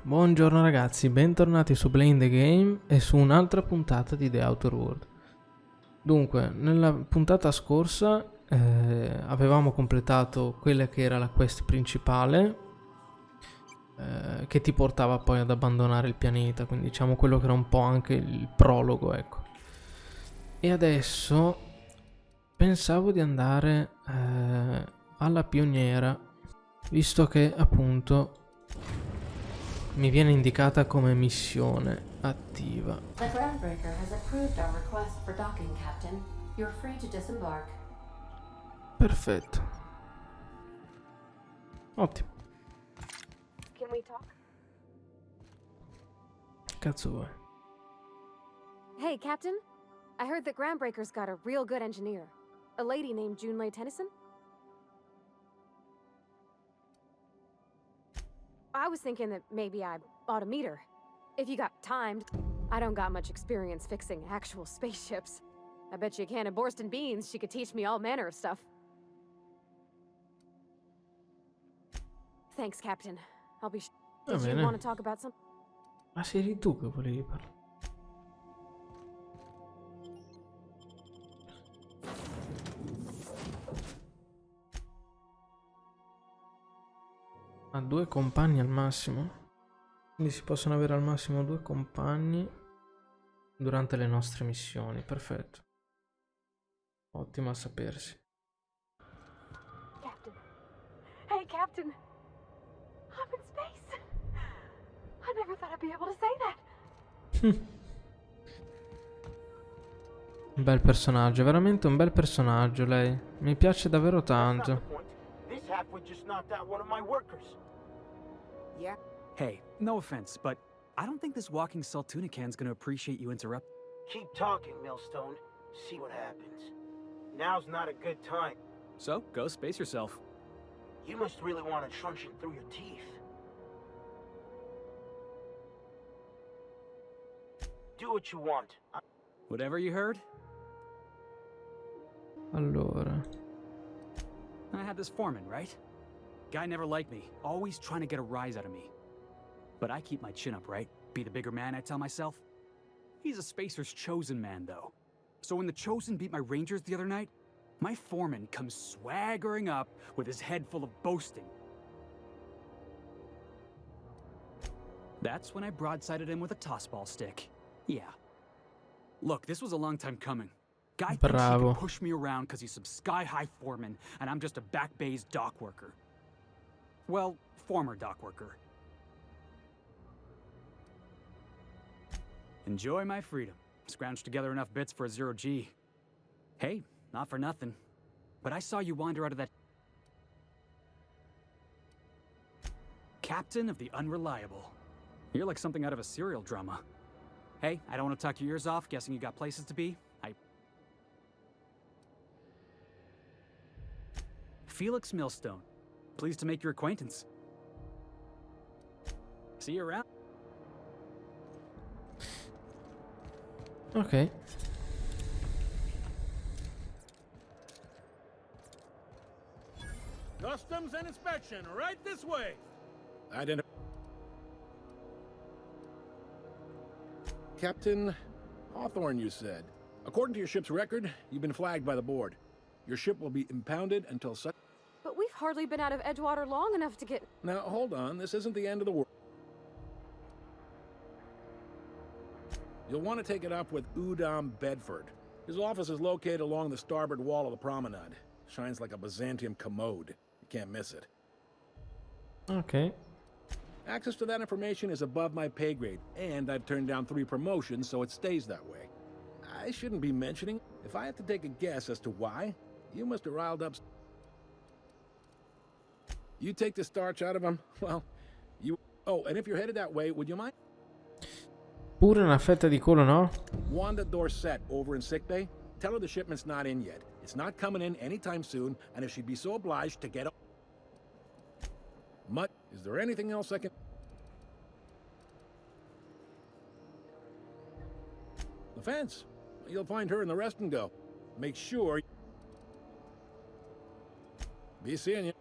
Buongiorno ragazzi, bentornati su Playing the Game e su un'altra puntata di The Outer World. Dunque, nella puntata scorsa avevamo completato quella che era la quest principale che ti portava poi ad abbandonare il pianeta, quindi diciamo quello che era un po' anche il prologo, ecco. E adesso pensavo di andare alla Pioniera, visto che appunto mi viene indicata come missione attiva. The groundbreaker has approved our request for docking, Captain. You're free to disembark. Perfetto. Ottimo. Can we talk? Cazzo vuoi? Hey, Captain. I heard that Groundbreaker's got a real good engineer. A lady named Junlei Tennyson? I was thinking that maybe I ought to meet her. If you got time. I don't got much experience fixing actual spaceships. I bet you a can of Borston beans she could teach me all manner of stuff. Thanks, Captain. I'll be Va Did you bene. want to talk about something? Ma sei eri tu che volevi parlare? Ha 2 compagni al massimo. Quindi si possono avere al massimo 2 compagni durante le nostre missioni. Perfetto. Ottimo a sapersi. Captain. Hey, Captain. I'm in space. I never thought I'd be able to say that. Un bel personaggio, veramente un bel personaggio lei. Mi piace davvero tanto. This halfway just knocked out one of my workers. Yeah. Hey, no offense, but I don't think this walking Saltunican's gonna appreciate you interrupt. Keep talking, Millstone. See what happens. Now's not a good time. So, go space yourself. You must really want to truncheon through your teeth. Do what you want. Whatever you heard? Allora, I had this foreman, right? Guy never liked me, always trying to get a rise out of me. But I keep my chin up, right? Be the bigger man, I tell myself. He's a Spacer's chosen man, though. So when the Chosen beat my Rangers the other night, my foreman comes swaggering up with his head full of boasting. That's when I broadsided him with a tossball stick. Yeah. Look, this was a long time coming. Guy thinks he Bravo. can push me around because he's some sky-high foreman, and I'm just a back bay's dock worker. Well, former dock worker. Enjoy my freedom. Scrounged together enough bits for a 0G. Hey, not for nothing. But I saw you wander out of that... Captain of the Unreliable. You're like something out of a serial drama. Hey, I don't want to talk your ears off, guessing you got places to be. Felix Millstone. Pleased to make your acquaintance. See you around. ok. Customs and inspection, right this way. Captain Hawthorne, you said. According to your ship's record, you've been flagged by the board. Your ship will be impounded until such... But we've hardly been out of Edgewater long enough to get... Now, hold on. This isn't the end of the world. You'll want to take it up with Udom Bedford. His office is located along the starboard wall of the promenade. Shines like a Byzantium commode. You can't miss it. Ok. Access to that information is above my pay grade, and I've turned down 3 promotions, so it stays that way. I shouldn't be mentioning. If I had to take a guess as to why, you must have riled up... You take the starch out of him, well, you... Oh, and if you're headed that way, would you mind? Pure una fetta di culo, no? Wanda Dorset over in sickbay. Tell her the shipment's not in yet. It's not coming in anytime soon, and if she'd be so obliged to get up... Mutt, is there anything else I can... The fence. You'll find her in the rest and go. Make sure... Be seeing you.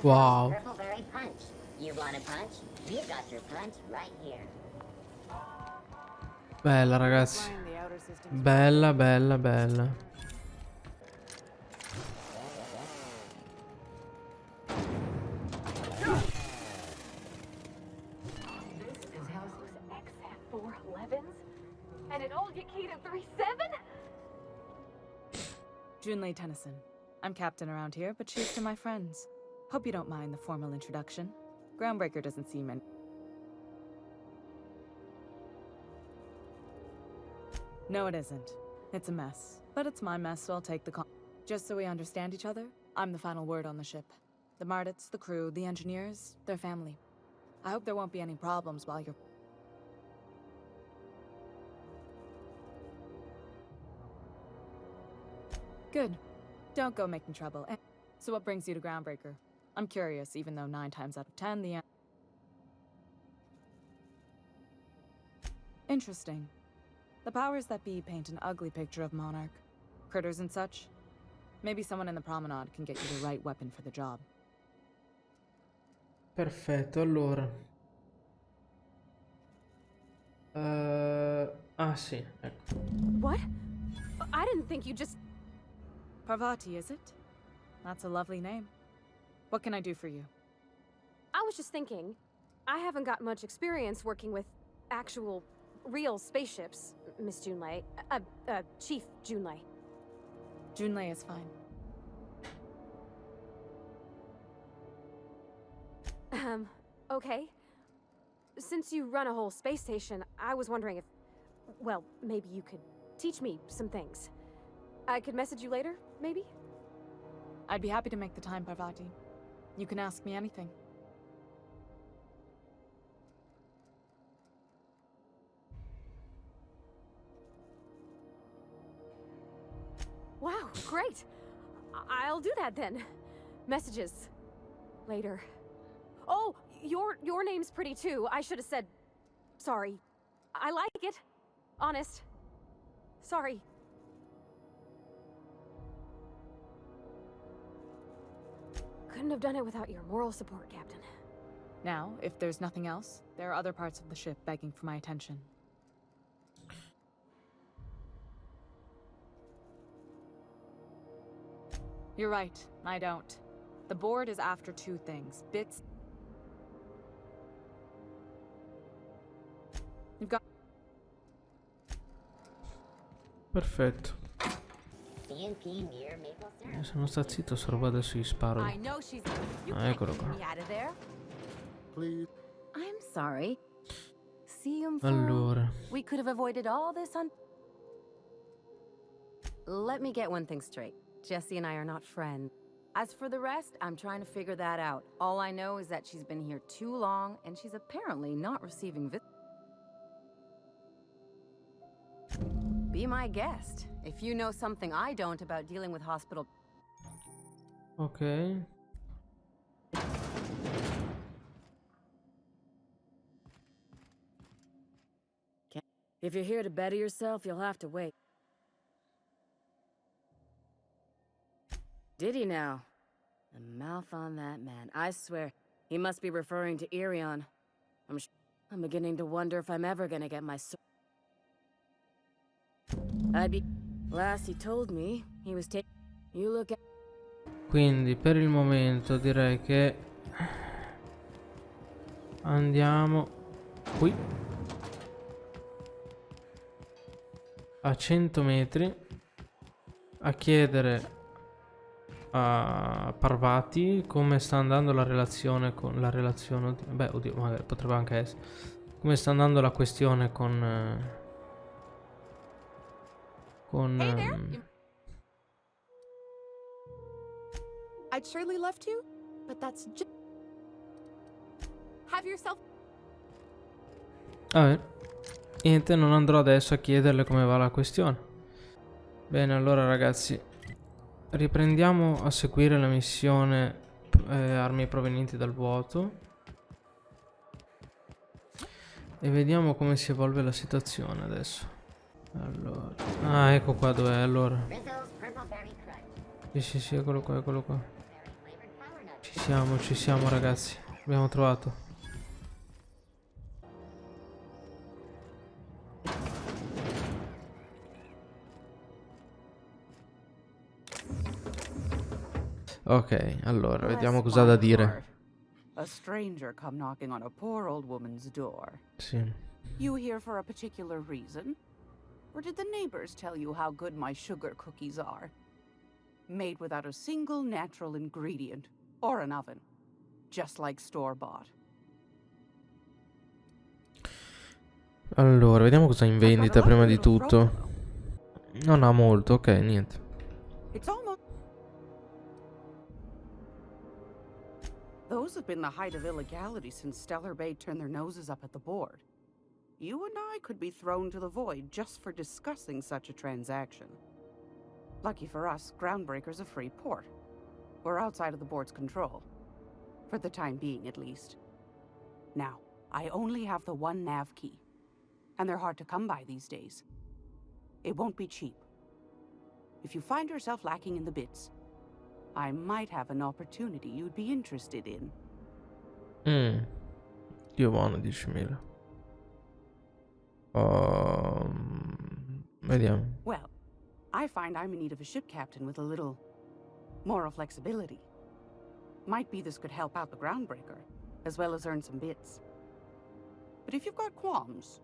Wow. Purpleberry punch. You want a punch? We've got your punch right here. Bella ragazzi. Flying the outer system. Bella, bella, bella. This house was XF411s and an old Yakita 37? Junlei Tennyson. I'm captain around here, but cheers to my friends. Hope you don't mind the formal introduction. Groundbreaker doesn't seem any... No, it isn't. It's a mess. But it's my mess, so I'll take the Just so we understand each other, I'm the final word on the ship. The Mardits, the crew, the engineers, their family. I hope there won't be any problems while you're... Good. Don't go making trouble. So what brings you to Groundbreaker? I'm curious, even though 9 times out of 10 the... Interesting. The powers that be paint an ugly picture of Monarch. Critters and such. Maybe someone in the promenade can get you the right weapon for the job. Perfetto, allora. Ah sì, ecco. What? I didn't think you just... Parvati, is it? That's a lovely name. What can I do for you? I was just thinking, I haven't got much experience working with actual, real spaceships, Miss Junlei. Chief Junlei. Junlei is fine. Okay. Since you run a whole space station, I was wondering if... Well, maybe you could teach me some things. I could message you later, maybe? I'd be happy to make the time, Parvati. You can ask me anything. Wow, great! I'll do that then. Messages. Later. Oh, your name's pretty too. I should have said... Sorry. I like it. Honest. Sorry. Couldn't have done it without your moral support, Captain. Now, if there's nothing else, there are other parts of the ship begging for my attention. You're right, I don't. The board is after 2 things. Bits... You've got... Perfetto. CNP near maple syrup. Se non sta zitto, sto roba adesso gli sparo. I know she's. You Ah, can't eccolo keep qua. me out of there. Please. I'm sorry. See him. Allora. We could have avoided all this on. Let me get one thing straight. Jesse and I are not friends. As for the rest, I'm trying to figure that out. All I know is that she's been here too long, and she's apparently not receiving Be my guest. If you know something I don't about dealing with hospital... Ok. If you're here to better yourself, you'll have to wait. Did he now? The mouth on that man. I swear, he must be referring to Irion. I'm beginning to wonder if I'm ever gonna get my Last he told me, he was taking... You look at... Quindi per il momento direi che andiamo qui a 100 metri a chiedere a Parvati come sta andando la relazione con beh, oddio, magari potrebbe anche essere come sta andando la questione con I'd surely love to, but that's just... Have yourself... vabbè, niente, non andrò adesso a chiederle come va la questione. Bene, allora ragazzi, riprendiamo a seguire la missione armi provenienti dal vuoto e vediamo come si evolve la situazione adesso. Allora, ah, ecco qua dov'è allora. Rizzo's Purpleberry Crunch. Sì, eccolo qua, eccolo qua. Berry flavored power nut. Ci Ci siamo ragazzi. Abbiamo trovato. Ok, allora, vediamo cosa ha da dire. A stranger come knocking on a poor old woman's door. Sì. You here for a particular reason? Or did the neighbors tell you how good my sugar cookies are? Made without a single natural ingredient or an oven. Just like store-bought. Allora, vediamo cosa ha in vendita prima di tutto. Non ha molto, ok, niente. It's almost... Those have been the height of illegality since Stellar Bay turned their noses up at the board. You and I could be thrown to the void just for discussing such a transaction. Lucky for us, Groundbreaker's a free port. We're outside of the board's control. For the time being, at least. Now, I only have the one nav key. And they're hard to come by these days. It won't be cheap. If you find yourself lacking in the bits, I might have an opportunity you'd be interested in. Dio buono, 10.000. Vediamo. Well, I find I'm in need of a ship captain with a little moral flexibility. Might be this could help out the Groundbreaker, as well as earn some bits. But if you've got qualms...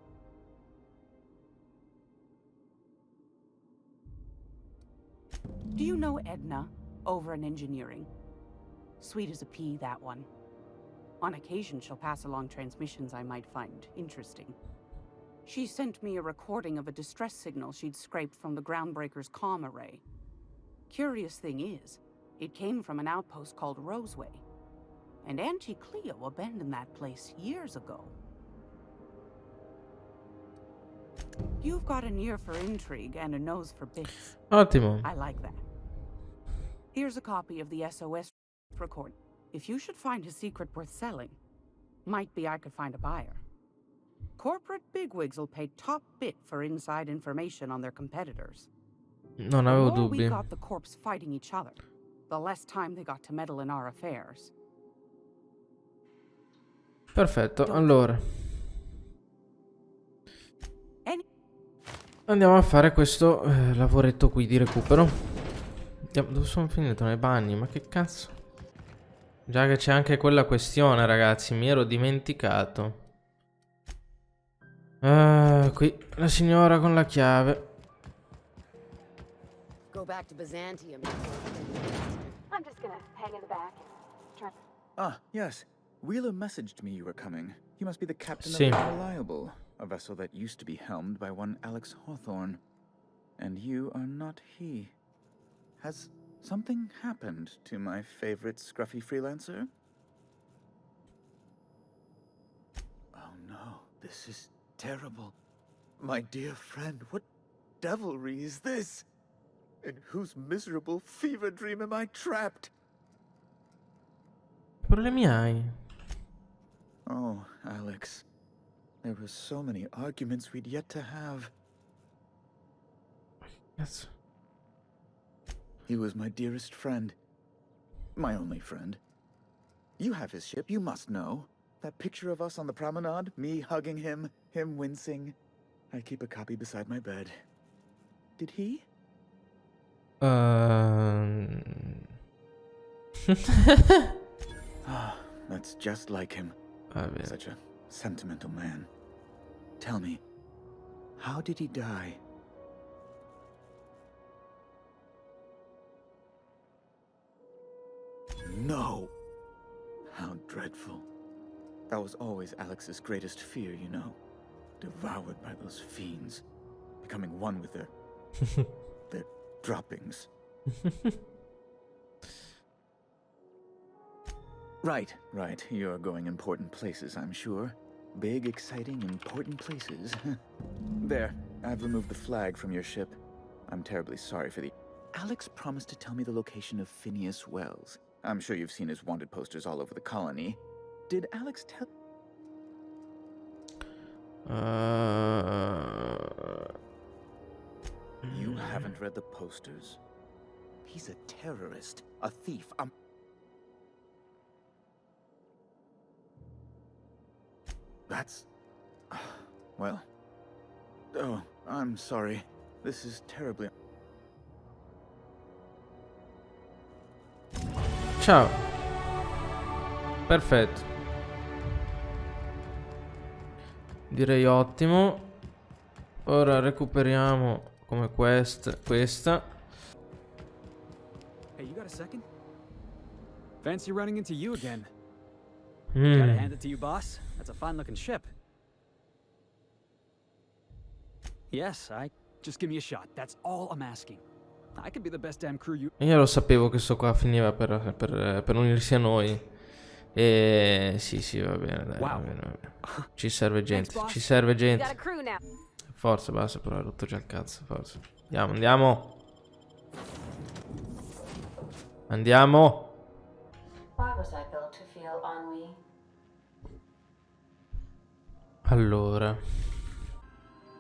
Do you know Edna, over in engineering? Sweet as a pea, that one. On occasion, she'll pass along transmissions I might find interesting. She sent me a recording of a distress signal she'd scraped from the Groundbreaker's comm array. Curious thing is, it came from an outpost called Roseway. And Auntie Cleo abandoned that place years ago. You've got an ear for intrigue and a nose for bits. Ottimo. I like that. Here's a copy of the SOS record. If you should find a secret worth selling, might be I could find a buyer. Corporate bigwigs will pay top bit for inside information on their competitors. Non avevo The more we dubbi. got the corps fighting each other, the less time they got to meddle in our affairs. Perfetto, allora. Andiamo a fare questo lavoretto qui di recupero. Dove sono finito? Nei bagni, ma che cazzo? Già che c'è anche quella questione, ragazzi, mi ero dimenticato. Qui la signora con la chiave. Go back to Byzantium. I'm just gonna hang in the back and try. Ah, yes. Wheeler messaged me you were coming. You must be the captain Sì. of the Reliable, a vessel that used to be helmed by one Alex Hawthorne. And you are not he. Has something happened to my favorite scruffy freelancer? Oh no, this is terrible. My dear friend, what devilry is this? In whose miserable fever dream am I trapped? Problemi hai? Oh, Alex. There were so many arguments we'd yet to have. Cazzo. He was my dearest friend. My only friend. You have his ship, you must know. That picture of us on the promenade, me hugging him, him wincing. I keep a copy beside my bed. Did he? Ah, that's just like him. Vabbè. Such a sentimental man. Tell me, how did he die? No! How dreadful. That was always Alex's greatest fear, you know. Devoured by those fiends. Becoming one with their droppings. Right. You're going important places, I'm sure. Big, exciting, important places. There, I've removed the flag from your ship. I'm terribly sorry for the... Alex promised to tell me the location of Phineas Wells. I'm sure you've seen his wanted posters all over the colony. Did Alex tell... You haven't read the posters? He's a terrorist, a thief, That's... well... Oh, I'm sorry. This is terribly... Ciao. Perfetto. Direi ottimo. Ora recuperiamo come questa. Hey, you got a second? Fancy running into you again. Gotta hand it to you, boss. That's a fine-looking ship. Yes, just give me a shot. That's all I'm asking. I could be the best damn crew you... Io lo sapevo che sto qua finiva per unirsi a noi. E sì, va bene, dai, va bene. Ci serve gente, ci serve gente. Forza, basta, però hai rotto già il cazzo, forza. Andiamo. Allora.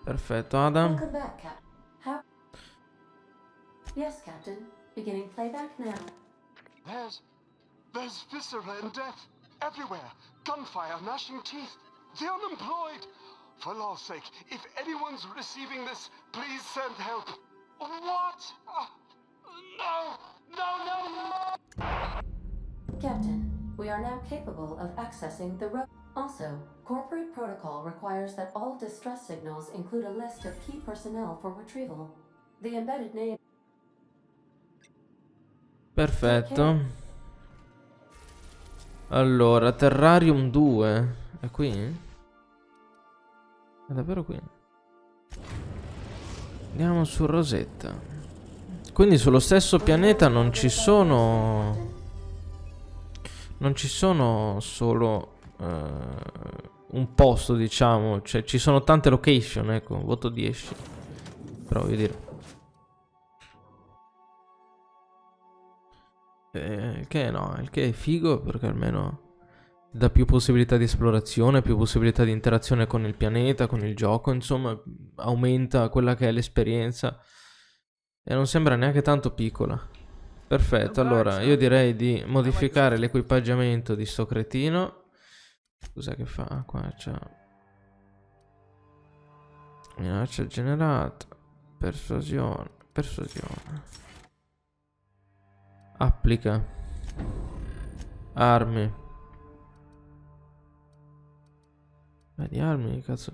Perfetto, Adam. Yes, Captain. Beginning playback now. There's viscera and death everywhere. Gunfire, gnashing teeth. The unemployed. For law's sake, if anyone's receiving this, please send help. What? No! Captain, we are now capable of accessing the road. Also, corporate protocol requires that all distress signals include a list of key personnel for retrieval. The embedded name... Perfetto. Allora, Terrarium 2. È qui? È davvero qui? Andiamo su Rosetta. Quindi sullo stesso pianeta non ci sono... Non ci sono solo un posto, diciamo. Cioè ci sono tante location, ecco. Voto 10. Però voglio dire... Il che è figo, perché almeno dà più possibilità di esplorazione, più possibilità di interazione con il pianeta, con il gioco, insomma, aumenta quella che è l'esperienza e non sembra neanche tanto piccola. Perfetto, allora io direi di modificare l'equipaggiamento di sto cretino. Cos'è che fa? Qua c'è minaccia generata, persuasione. Applica. Armi. Di armi, cazzo.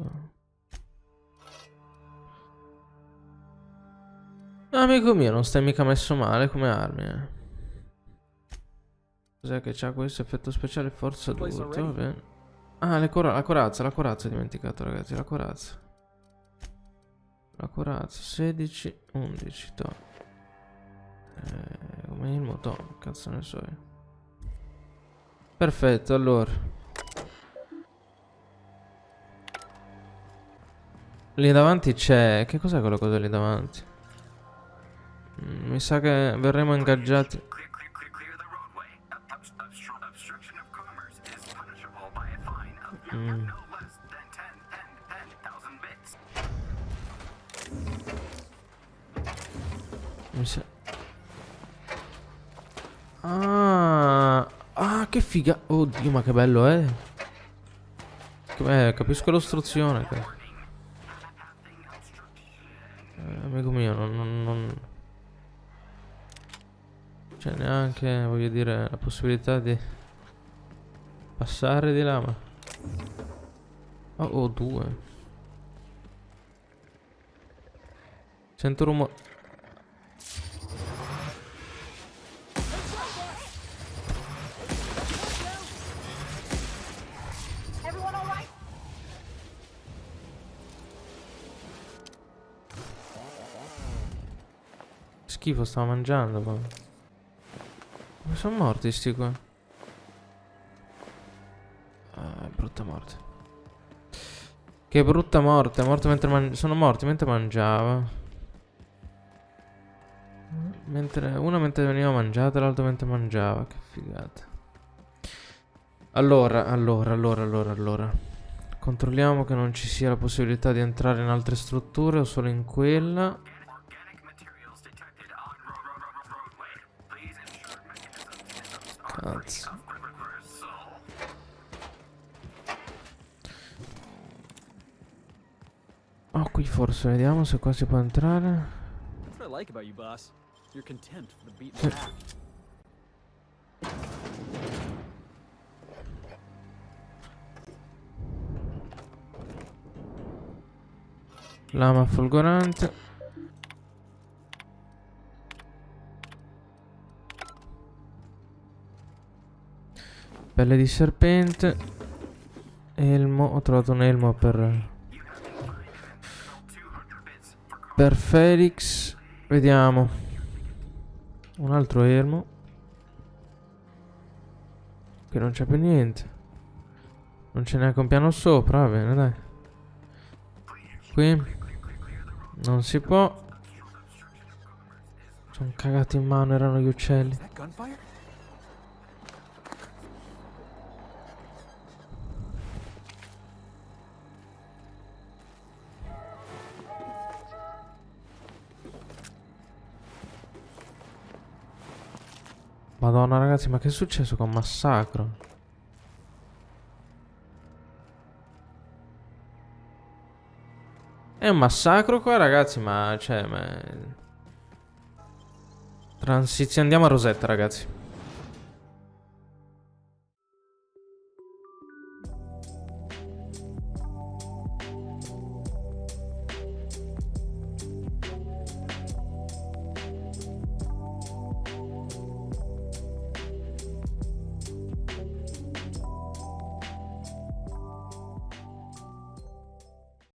Amico mio, non stai mica messo male come armi, Cos'è che c'ha questo effetto speciale? Forza d'urto, va bene. Ah, la corazza ho dimenticato, ragazzi, la corazza. 16, 11, to. Come il moto, cazzo ne so io. Perfetto, allora. Lì davanti c'è... Che cos'è quella cosa lì davanti? Mi sa che verremo ingaggiati. Mi sa... Ah, che figa. Oddio, ma che bello è. Capisco l'ostruzione. Amico mio, non... C'è neanche, voglio dire, la possibilità di passare di là, ma... Oh, due. Sento rumore. Schifo, stavo mangiando poi. Come sono morti sti qua? Brutta morte. Che brutta morte. Morto mentre sono morti mentre mangiava. Uno mentre veniva mangiato e l'altro mentre mangiava. Che figata. Allora. Controlliamo che non ci sia la possibilità di entrare in altre strutture o solo in quella. Cazzo. Oh, qui forse, vediamo se qua si può entrare. That's what I like about you, boss. Your contempt for the beaten path. Lama folgorante. Pelle di serpente. Elmo. Ho trovato un elmo per Felix. Vediamo. Un altro elmo. Che non c'è più niente. Non c'è neanche un piano sopra. Va bene, dai. Qui non si può. Sono cagati in mano, erano gli uccelli. Madonna ragazzi, ma che è successo con massacro? È un massacro qua ragazzi, ma cioè, Andiamo a Rosetta ragazzi.